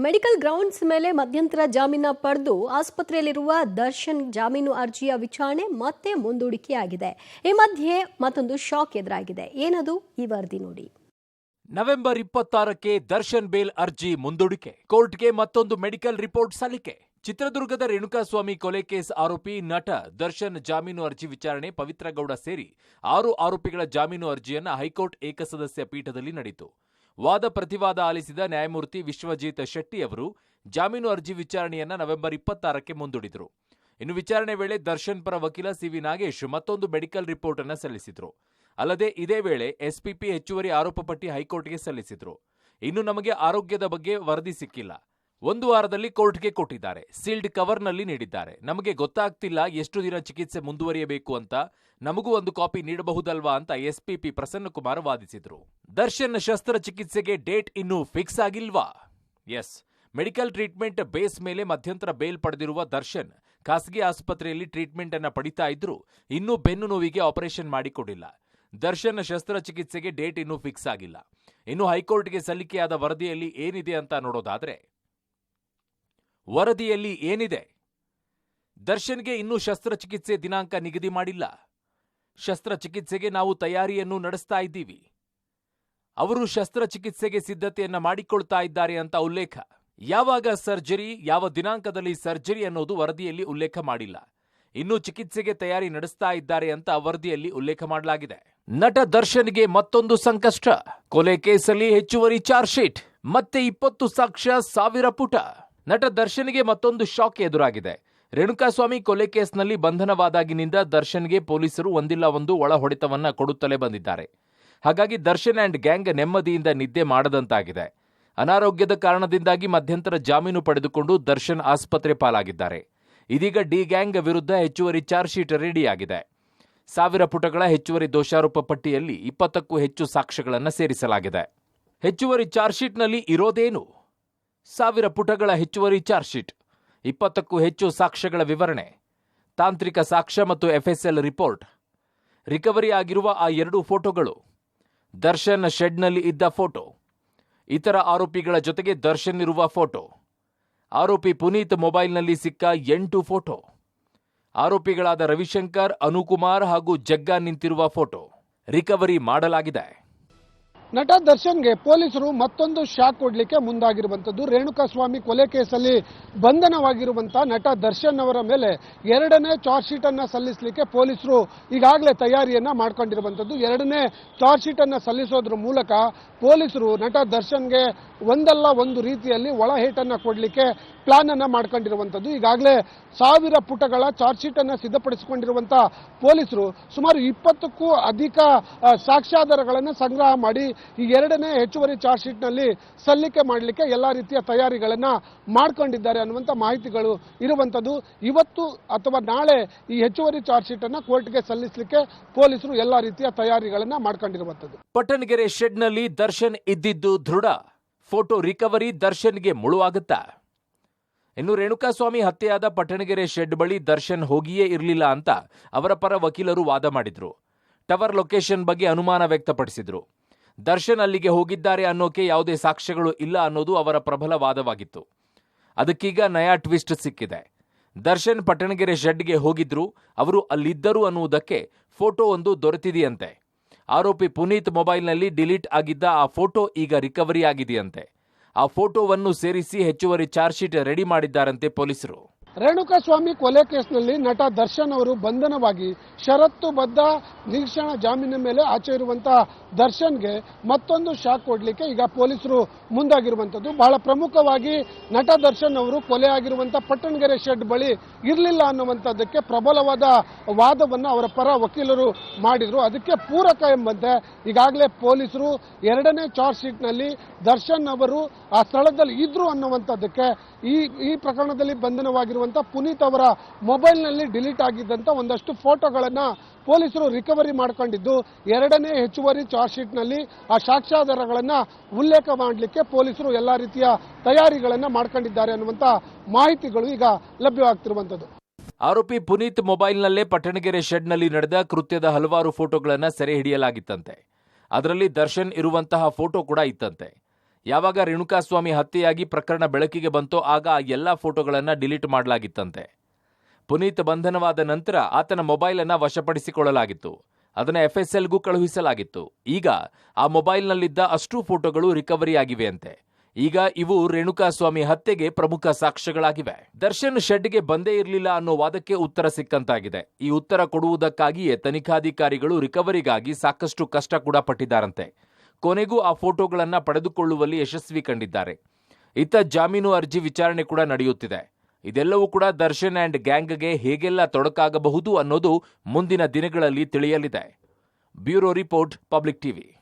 Medical grounds ಮೇಲೆ ಮಧ್ಯಂತರ ಜಾಮೀನು ಪಡೆದು ಆಸ್ಪತ್ರೆಯಲ್ಲಿರುವ ದರ್ಶನ್ ಜಾಮೀನು ಅರ್ಜಿಯ ವಿಚಾರಣೆ ಮತ್ತೆ ಮುಂದೂಡಿಕೆಯಾಗಿದೆ. ಈ ಮಧ್ಯೆ ಮತ್ತೊಂದು ಶಾಕ್ ಎದುರಾಗಿದೆ. ಏನದು ಈ ವರದಿ ನೋಡಿ. ನವೆಂಬರ್ 26ಕ್ಕೆ ದರ್ಶನ್ ಬೇಲ್ ಅರ್ಜಿ ಮುಂದೂಡಿಕೆ. ಕೋರ್ಟ್ಗೆ ಮತ್ತೊಂದು ಮೆಡಿಕಲ್ ರಿಪೋರ್ಟ್ ಸಲ್ಲಿಕೆ. ಚಿತ್ರದುರ್ಗದ ರೇಣುಕಾಸ್ವಾಮಿ ಕೊಲೆ ಕೇಸ್ ಆರೋಪಿ ನಟ ದರ್ಶನ್ ಜಾಮೀನು ಅರ್ಜಿ ವಿಚಾರಣೆ ಪವಿತ್ರ ಗೌಡ ಸೇರಿ 6 ಆರೋಪಿಗಳ ಜಾಮೀನು ಅರ್ಜಿಯನ್ನ ಹೈಕೋರ್ಟ್ ಏಕಸದಸ್ಯ ಪೀಠದಲ್ಲಿ ನಡೆಯಿತು. ವಾದ ಪ್ರತಿವಾದ ಆಲಿಸಿದ ನ್ಯಾಯಮೂರ್ತಿ ವಿಶ್ವಜಿತ್ ಶೆಟ್ಟಿ ಅವರು ಜಾಮೀನು ಅರ್ಜಿ ವಿಚಾರಣೆಯನ್ನ ನವೆಂಬರ್ 26ಕ್ಕೆ ಮುಂದೂಡಿದರು. ಇನ್ನು ವಿಚಾರಣೆ ವೇಳೆ ದರ್ಶನ್ ಪರ ವಕೀಲ ಸಿವಿ ನಾಗೇಶ್ ಮತ್ತೊಂದು ಮೆಡಿಕಲ್ ರಿಪೋರ್ಟ್ ಅನ್ನು ಸಲ್ಲಿಸಿದ್ರು. ಅಲ್ಲದೆ ಇದೇ ವೇಳೆ ಎಸ್ಪಿಪಿ ಹೆಚ್ಚುವರಿ ಆರೋಪ ಪಟ್ಟಿ ಹೈಕೋರ್ಟ್ಗೆ ಸಲ್ಲಿಸಿದ್ರು. ಇನ್ನು ನಮಗೆ ಆರೋಗ್ಯದ ಬಗ್ಗೆ ವರದಿ ಸಿಕ್ಕಿಲ್ಲ, 1 ವಾರದಲ್ಲಿ ಕೋರ್ಟ್ಗೆ ಕೊಟ್ಟಿದ್ದಾರೆ, ಸೀಲ್ಡ್ ಕವರ್ನಲ್ಲಿ ನೀಡಿದ್ದಾರೆ, ನಮಗೆ ಗೊತ್ತಾಗ್ತಿಲ್ಲ ಎಷ್ಟು ದಿನ ಚಿಕಿತ್ಸೆ ಮುಂದುವರಿಯಬೇಕು ಅಂತ, ನಮಗೂ ಒಂದು ಕಾಪಿ ನೀಡಬಹುದಲ್ವಾ ಅಂತ ಎಸ್ಪಿಪಿ ಪ್ರಸನ್ನಕುಮಾರ್ ವಾದಿಸಿದ್ರು. ದರ್ಶನ್ ಶಸ್ತ್ರಚಿಕಿತ್ಸೆಗೆ ಡೇಟ್ ಇನ್ನೂ ಫಿಕ್ಸ್ ಆಗಿಲ್ವಾ? ಎಸ್, ಮೆಡಿಕಲ್ ಟ್ರೀಟ್ಮೆಂಟ್ ಬೇಸ್ ಮೇಲೆ ಮಧ್ಯಂತರ ಬೇಲ್ ಪಡೆದಿರುವ ದರ್ಶನ್ ಖಾಸಗಿ ಆಸ್ಪತ್ರೆಯಲ್ಲಿ ಟ್ರೀಟ್ಮೆಂಟ್ ಅನ್ನ ಪಡಿತಾ ಇದ್ರು. ಇನ್ನೂ ಬೆನ್ನು ನೋವಿಗೆ ಆಪರೇಷನ್ ಮಾಡಿಕೊಡಿಲ್ಲ. ದರ್ಶನ್ ಶಸ್ತ್ರಚಿಕಿತ್ಸೆಗೆ ಡೇಟ್ ಇನ್ನೂ ಫಿಕ್ಸ್ ಆಗಿಲ್ಲ. ಇನ್ನು ಹೈಕೋರ್ಟ್ಗೆ ಸಲ್ಲಿಕೆಯಾದ ವರದಿಯಲ್ಲಿ ಏನಿದೆ ಅಂತ ನೋಡೋದಾದ್ರೆ, ವರದಿಯಲ್ಲಿ ಏನಿದೆ? ದರ್ಶನ್ಗೆ ಇನ್ನೂ ಶಸ್ತ್ರಚಿಕಿತ್ಸೆ ದಿನಾಂಕ ನಿಗದಿ ಮಾಡಿಲ್ಲ. ಶಸ್ತ್ರಚಿಕಿತ್ಸೆಗೆ ನಾವು ತಯಾರಿಯನ್ನು ನಡೆಸ್ತಾ ಇದ್ದೀವಿ. ಅವರು ಶಸ್ತ್ರಚಿಕಿತ್ಸೆಗೆ ಸಿದ್ಧತೆಯನ್ನ ಮಾಡಿಕೊಳ್ತಾ ಇದ್ದಾರೆ ಅಂತ ಉಲ್ಲೇಖ. ಯಾವಾಗ ಸರ್ಜರಿ, ಯಾವ ದಿನಾಂಕದಲ್ಲಿ ಸರ್ಜರಿ ಅನ್ನೋದು ವರದಿಯಲ್ಲಿ ಉಲ್ಲೇಖ ಮಾಡಿಲ್ಲ. ಇನ್ನು ಚಿಕಿತ್ಸೆಗೆ ತಯಾರಿ ನಡೆಸ್ತಾ ಇದ್ದಾರೆ ಅಂತ ವರದಿಯಲ್ಲಿ ಉಲ್ಲೇಖ ಮಾಡಲಾಗಿದೆ. ನಟ ದರ್ಶನ್ಗೆ ಮತ್ತೊಂದು ಸಂಕಷ್ಟ. ಕೊಲೆ ಕೇಸಲ್ಲಿ ಹೆಚ್ಚುವರಿ ಚಾರ್ಜ್ ಶೀಟ್, ಮತ್ತೆ 20 ಸಾಕ್ಷ್ಯ, 1000 ಪುಟ. ನಟ ದರ್ಶನ್ಗೆ ಮತ್ತೊಂದು ಶಾಕ್ ಎದುರಾಗಿದೆ. ರೇಣುಕಾಸ್ವಾಮಿ ಕೊಲೆ ಕೇಸ್ನಲ್ಲಿ ಬಂಧನವಾದಾಗಿನಿಂದ ದರ್ಶನ್ಗೆ ಪೊಲೀಸರು ಒಂದಿಲ್ಲ ಒಂದು ಒಳ ಹೊಡೆತವನ್ನ ಕೊಡುತ್ತಲೇ ಬಂದಿದ್ದಾರೆ. ಹಾಗಾಗಿ ದರ್ಶನ್ ಅಂಡ್ ಗ್ಯಾಂಗ್ ನೆಮ್ಮದಿಯಿಂದ ನಿದ್ದೆ ಮಾಡದಂತಾಗಿದೆ. ಅನಾರೋಗ್ಯದ ಕಾರಣದಿಂದಾಗಿ ಮಧ್ಯಂತರ ಜಾಮೀನು ಪಡೆದುಕೊಂಡು ದರ್ಶನ್ ಆಸ್ಪತ್ರೆ ಪಾಲಾಗಿದ್ದಾರೆ. ಇದೀಗ ಡಿ ಗ್ಯಾಂಗ್ ವಿರುದ್ಧ ಹೆಚ್ಚುವರಿ ಚಾರ್ಜ್ ಶೀಟ್ ರೆಡಿಯಾಗಿದೆ. 1000 ಪುಟಗಳ ಹೆಚ್ಚುವರಿ ದೋಷಾರೋಪ ಪಟ್ಟಿಯಲ್ಲಿ 20ಕ್ಕೂ ಹೆಚ್ಚು ಸಾಕ್ಷ್ಯಗಳನ್ನು ಸೇರಿಸಲಾಗಿದೆ. ಹೆಚ್ಚುವರಿ ಚಾರ್ಜ್ ಶೀಟ್ನಲ್ಲಿ ಇರೋದೇನು? 1000 ಪುಟಗಳ ಹೆಚ್ಚುವರಿ ಚಾರ್ಜ್ ಶೀಟ್, 20ಕ್ಕೂ ಹೆಚ್ಚು ಸಾಕ್ಷ್ಯಗಳ ವಿವರಣೆ, ತಾಂತ್ರಿಕ ಸಾಕ್ಷ್ಯ ಮತ್ತು ಎಫ್ಎಸ್ಎಲ್ ರಿಪೋರ್ಟ್, ರಿಕವರಿ ಆಗಿರುವ ಆ 2 ಫೋಟೋಗಳು, ದರ್ಶನ್ ಶೆಡ್ನಲ್ಲಿ ಇದ್ದ ಫೋಟೋ, ಇತರ ಆರೋಪಿಗಳ ಜೊತೆಗೆ ದರ್ಶನ್ ಇರುವ ಫೋಟೋ, ಆರೋಪಿ ಪುನೀತ್ ಮೊಬೈಲ್ನಲ್ಲಿ ಸಿಕ್ಕ 8 ಫೋಟೋ, ಆರೋಪಿಗಳಾದ ರವಿಶಂಕರ್, ಅನುಕುಮಾರ್ ಹಾಗೂ ಜಗ್ಗಾ ನಿಂತಿರುವ ಫೋಟೋ ರಿಕವರಿ ಮಾಡಲಾಗಿದೆ. ನಟ ದರ್ಶನ್ಗೆ ಪೊಲೀಸರು ಮತ್ತೊಂದು ಶಾಕ್ ಕೊಡಲಿಕ್ಕೆ ಮುಂದಾಗಿರುವಂತದ್ದು. ರೇಣುಕಾಸ್ವಾಮಿ ಕೊಲೆ ಕೇಸಲ್ಲಿ ಬಂಧನವಾಗಿರುವಂತಹ ನಟ ದರ್ಶನ್ ಅವರ ಮೇಲೆ 2ನೇ ಚಾರ್ಜ್ ಶೀಟ್ ಅನ್ನ ಸಲ್ಲಿಸಲಿಕ್ಕೆ ಪೊಲೀಸರು ಈಗಾಗಲೇ ತಯಾರಿಯನ್ನ ಮಾಡ್ಕೊಂಡಿರುವಂತದ್ದು. 2ನೇ ಚಾರ್ಜ್ ಶೀಟ್ ಅನ್ನ ಸಲ್ಲಿಸೋದ್ರ ಮೂಲಕ ಪೊಲೀಸರು ನಟ ದರ್ಶನ್ಗೆ ಒಂದಲ್ಲ ಒಂದು ರೀತಿಯಲ್ಲಿ ಒಳಹೇಟನ್ನ ಕೊಡಲಿಕ್ಕೆ ಪ್ಲಾನ್ ಅನ್ನ ಮಾಡ್ಕೊಂಡಿರುವಂತದ್ದು. ಈಗಾಗಲೇ 1000 ಪುಟಗಳ ಚಾರ್ಜ್ ಶೀಟ್ ಅನ್ನ ಸಿದ್ಧಪಡಿಸಿಕೊಂಡಿರುವಂತಹ ಪೊಲೀಸರು ಸುಮಾರು 20ಕ್ಕೂ ಅಧಿಕ ಸಾಕ್ಷ್ಯಾಧಾರಗಳನ್ನು ಸಂಗ್ರಹ ಮಾಡಿ ಈ 2ನೇ ಹೆಚ್ಚುವರಿ ಚಾರ್ಜ್ ಶೀಟ್ ನಲ್ಲಿ ಸಲ್ಲಿಕೆ ಮಾಡಲಿಕ್ಕೆ ಎಲ್ಲಾ ರೀತಿಯ ತಯಾರಿಗಳನ್ನ ಮಾಡ್ಕೊಂಡಿದ್ದಾರೆ ಅನ್ನುವಂತ ಮಾಹಿತಿಗಳು ಇರುವಂತದ್ದು. ಇವತ್ತು ಅಥವಾ ನಾಳೆ ಈ ಹೆಚ್ಚುವರಿ ಚಾರ್ಜ್ ಶೀಟ್ ಅನ್ನ ಕೋರ್ಟ್ಗೆ ಸಲ್ಲಿಸಲಿಕ್ಕೆ ಪೊಲೀಸರು ಎಲ್ಲಾ ರೀತಿಯ ತಯಾರಿಗಳನ್ನ ಮಾಡ್ಕೊಂಡಿರುವಂತದ್ದು. ಪಟ್ಟಣಗೆರೆ ಶೆಡ್ನಲ್ಲಿ ದರ್ಶನ್ ಇದ್ದಿದ್ದು ದೃಢ. ಫೋಟೋ ರಿಕವರಿ ದರ್ಶನ್ಗೆ ಮುಳುವಾಗುತ್ತಾ? ಇನ್ನು ರೇಣುಕಾಸ್ವಾಮಿ ಹತ್ಯೆಯಾದ ಪಟ್ಟಣಗೆರೆ ಶೆಡ್ ಬಳಿ ದರ್ಶನ್ ಹೋಗಿಯೇ ಇರಲಿಲ್ಲ ಅಂತ ಅವರ ಪರ ವಕೀಲರು ವಾದ ಮಾಡಿದ್ರು. ಟವರ್ ಲೊಕೇಶನ್ ಬಗ್ಗೆ ಅನುಮಾನ ವ್ಯಕ್ತಪಡಿಸಿದ್ರು. ದರ್ಶನ್ ಅಲ್ಲಿಗೆ ಹೋಗಿದ್ದಾರೆ ಅನ್ನೋಕೆ ಯಾವುದೇ ಸಾಕ್ಷ್ಯಗಳು ಇಲ್ಲ ಅನ್ನೋದು ಅವರ ಪ್ರಬಲ ವಾದವಾಗಿತ್ತು. ಅದಕ್ಕೀಗ ನಯಾ ಟ್ವಿಸ್ಟ್ ಸಿಕ್ಕಿದೆ. ದರ್ಶನ್ ಪಟ್ಟಣಗೆರೆ ಶೆಡ್ಗೆ ಹೋಗಿದ್ರು, ಅವರು ಅಲ್ಲಿದ್ದರು ಅನ್ನುವುದಕ್ಕೆ ಫೋಟೋ ಒಂದು ದೊರೆತಿದೆಯಂತೆ. ಆರೋಪಿ ಪುನೀತ್ ಮೊಬೈಲ್ನಲ್ಲಿ ಡಿಲೀಟ್ ಆಗಿದ್ದ ಆ ಫೋಟೋ ಈಗ ರಿಕವರಿ ಆಗಿದೆಯಂತೆ. ಆ ಫೋಟೋವನ್ನು ಸೇರಿಸಿ ಹೆಚ್ಚುವರಿ ಚಾರ್ಜ್ ಶೀಟ್ ರೆಡಿ ಮಾಡಿದ್ದಾರಂತೆ ಪೊಲೀಸರು. ರೇಣುಕಾಸ್ವಾಮಿ ಕೊಲೆ ಕೇಸ್ನಲ್ಲಿ ನಟ ದರ್ಶನ್ ಅವರು ಬಂಧನವಾಗಿ ಷರತ್ತುಬದ್ಧ ನಿರೀಕ್ಷಣಾ ಜಾಮೀನಿನ ಮೇಲೆ ಆಚೆ ಇರುವಂತಹ ದರ್ಶನ್ಗೆ ಮತ್ತೊಂದು ಶಾಕ್ ಕೊಡಲಿಕ್ಕೆ ಈಗ ಪೊಲೀಸರು ಮುಂದಾಗಿರುವಂತದ್ದು. ಬಹಳ ಪ್ರಮುಖವಾಗಿ ನಟ ದರ್ಶನ್ ಅವರು ಕೊಲೆ ಆಗಿರುವಂತಹ ಪಟ್ಟಣಗೆರೆ ಶೆಡ್ ಬಳಿ ಇರಲಿಲ್ಲ ಅನ್ನುವಂಥದ್ದಕ್ಕೆ ಪ್ರಬಲವಾದ ವಾದವನ್ನ ಅವರ ಪರ ವಕೀಲರು ಮಾಡಿದ್ರು. ಅದಕ್ಕೆ ಪೂರಕ ಎಂಬಂತೆ ಈಗಾಗಲೇ ಪೊಲೀಸರು 2ನೇ ಚಾರ್ಜ್ ಶೀಟ್ ನಲ್ಲಿ ದರ್ಶನ್ ಅವರು ಆ ಸ್ಥಳದಲ್ಲಿ ಇದ್ರು ಅನ್ನುವಂಥದ್ದಕ್ಕೆ ಈ ಪ್ರಕರಣದಲ್ಲಿ ಬಂಧನವಾಗಿರುವಂತಹ ಪುನೀತ್ ಅವರ ಮೊಬೈಲ್ನಲ್ಲಿ ಡಿಲೀಟ್ ಆಗಿದ್ದಂತ ಒಂದಷ್ಟು ಫೋಟೋಗಳನ್ನ ಪೊಲೀಸರು ರಿಕವರಿ ಮಾಡಿಕೊಂಡಿದ್ದು 2ನೇ ಹೆಚ್ಚುವರಿ ಚಾರ್ಜ್ ಶೀಟ್ ನಲ್ಲಿ ಆ ಸಾಕ್ಷ್ಯಾಧಾರಗಳನ್ನ ಉಲ್ಲೇಖ ಮಾಡಲಿಕ್ಕೆ ಪೊಲೀಸರು ಎಲ್ಲಾ ರೀತಿಯ ತಯಾರಿಗಳನ್ನ ಮಾಡ್ಕೊಂಡಿದ್ದಾರೆ ಅನ್ನುವಂತ ಮಾಹಿತಿಗಳು ಈಗ ಲಭ್ಯವಾಗ್ತಿರುವಂತದ್ದು. ಆರೋಪಿ ಪುನೀತ್ ಮೊಬೈಲ್ನಲ್ಲೇ ಪಟ್ಟಣಗೆರೆ ಶೆಡ್ನಲ್ಲಿ ನಡೆದ ಕೃತ್ಯದ ಹಲವಾರು ಫೋಟೋಗಳನ್ನು ಸೆರೆ ಹಿಡಿಯಲಾಗಿತ್ತಂತೆ. ಅದರಲ್ಲಿ ದರ್ಶನ್ ಇರುವಂತಹ ಫೋಟೋ ಕೂಡ ಇತ್ತಂತೆ. ಯಾವಾಗ ರೇಣುಕಾಸ್ವಾಮಿ ಹತ್ಯೆಯಾಗಿ ಪ್ರಕರಣ ಬೆಳಕಿಗೆ ಬಂತೋ ಆಗ ಆ ಎಲ್ಲಾ ಫೋಟೋಗಳನ್ನು ಡಿಲೀಟ್ ಮಾಡಲಾಗಿತ್ತಂತೆ. ಪುನೀತ್ ಬಂಧನವಾದ ನಂತರ ಆತನ ಮೊಬೈಲ್ ಅನ್ನ ವಶಪಡಿಸಿಕೊಳ್ಳಲಾಗಿತ್ತು. ಅದನ್ನ FSLಗೂ ಕಳುಹಿಸಲಾಗಿತ್ತು. ಈಗ ಆ ಮೊಬೈಲ್ನಲ್ಲಿದ್ದ ಅಷ್ಟೂ ಫೋಟೋಗಳು ರಿಕವರಿ ಆಗಿವೆಯಂತೆ. ಈಗ ಇವು ರೇಣುಕಾಸ್ವಾಮಿ ಹತ್ಯೆಗೆ ಪ್ರಮುಖ ಸಾಕ್ಷ್ಯಗಳಾಗಿವೆ. ದರ್ಶನ್ ಶೆಡ್ಗೆ ಬಂದೇ ಇರಲಿಲ್ಲ ಅನ್ನೋ ವಾದಕ್ಕೆ ಉತ್ತರ ಸಿಕ್ಕಂತಾಗಿದೆ. ಈ ಉತ್ತರ ಕೊಡುವುದಕ್ಕಾಗಿಯೇ ತನಿಖಾಧಿಕಾರಿಗಳು ರಿಕವರಿಗಾಗಿ ಸಾಕಷ್ಟು ಕಷ್ಟ ಕೂಡ ಪಟ್ಟಿದ್ದಾರಂತೆ. ಕೊನೆಗೂ ಆ ಫೋಟೋಗಳನ್ನ ಪಡೆದುಕೊಳ್ಳುವಲ್ಲಿ ಯಶಸ್ವಿ ಕಂಡಿದ್ದಾರೆ. ಇತ್ತ ಜಾಮೀನು ಅರ್ಜಿ ವಿಚಾರಣೆ ಕೂಡ ನಡೆಯುತ್ತಿದೆ. ಇದೆಲ್ಲವೂ ಕೂಡ ದರ್ಶನ್ ಅಂಡ್ ಗ್ಯಾಂಗ್ಗೆ ಹೇಗೆಲ್ಲ ತೊಡಕಾಗಬಹುದು ಅನ್ನೋದು ಮುಂದಿನ ದಿನಗಳಲ್ಲಿ ತಿಳಿಯಲಿದೆ. Bureau report, public TV.